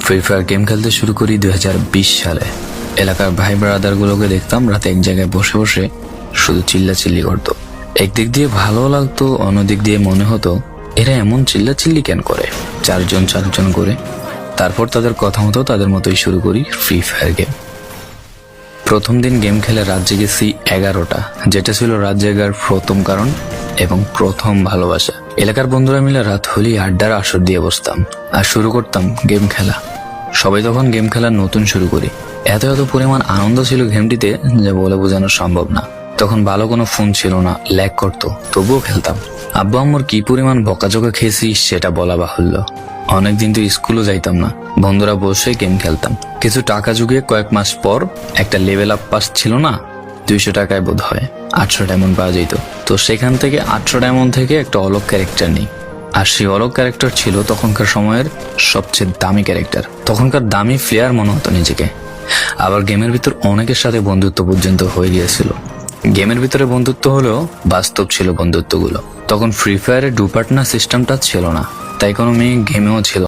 Free fire game খেলতে শুরু করি 2020 সালে। এলাকার ভাই ব্রাদারগুলোকে দেখতাম রাতে এক জায়গায় বসে বসে শুধু চিল্লাচিল্লি করতো। একদিক দিয়ে ভালো লাগতো, অন্যদিক দিয়ে মনে হতো এরা এমন চিল্লাচিল্লি কেন করে, চারজন করে। তারপর তাদের কথা মতো তাদের মতোই শুরু করি ফ্রি ফায়ার গেম। প্রথম দিন গেম খেলে রাত জেগেছি 11টা, যেটা ছিল রাত জেগার প্রথম কারণ এবং প্রথম ভালোবাসা। এলাকার বন্ধুরা মিলে রাত হলেই আড্ডার আসর দিয়ে বসতাম আর শুরু করতাম গেম খেলা। সবাই তখন গেম খেলা নতুন শুরু করি। এত পরিমাণ আনন্দ ছিল গেমটিতে যে বলে বোঝানো সম্ভব না। তখন ভালো কোনো ফোন ছিল না, ল্যাগ করতো, তবুও খেলতাম। আব্বু আম্মুর কি পরিমাণ বকাঝকা খেয়েছি সেটা বলা বাহুল্য। অনেকদিন তো স্কুলও যাইতাম না, বন্ধুরা বসে গেম খেলতাম। কিছু টাকা জুগিয়ে কয়েক মাস পর একটা লেভেল আপ পাস ছিল না, 200 টাকায় বোধ হয় 800 ডায়মন্ড পাওয়া যেত। তো সেখান থেকে 800 ডায়মন্ড থেকে একটা অলগ ক্যারেক্টার নিই। আর সেই অলগ ক্যারেক্টার ছিল তখনকার সময়ের সবচেয়ে দামি ক্যারেক্টার। তখনকার দামি প্লেয়ার মনে হতো নিজেকে। আবার গেমের ভিতর অনেকের সাথে বন্ধুত্ব পর্যন্ত হয়ে গিয়েছিল। গেমের ভিতরে বন্ধুত্ব হলেও বাস্তব ছিল বন্ধুত্বগুলো। তখন ফ্রি ফায়ারে ডু পার্টনার সিস্টেমটা ছিল না, তাই কোনো মেয়ে গেমেও ছিল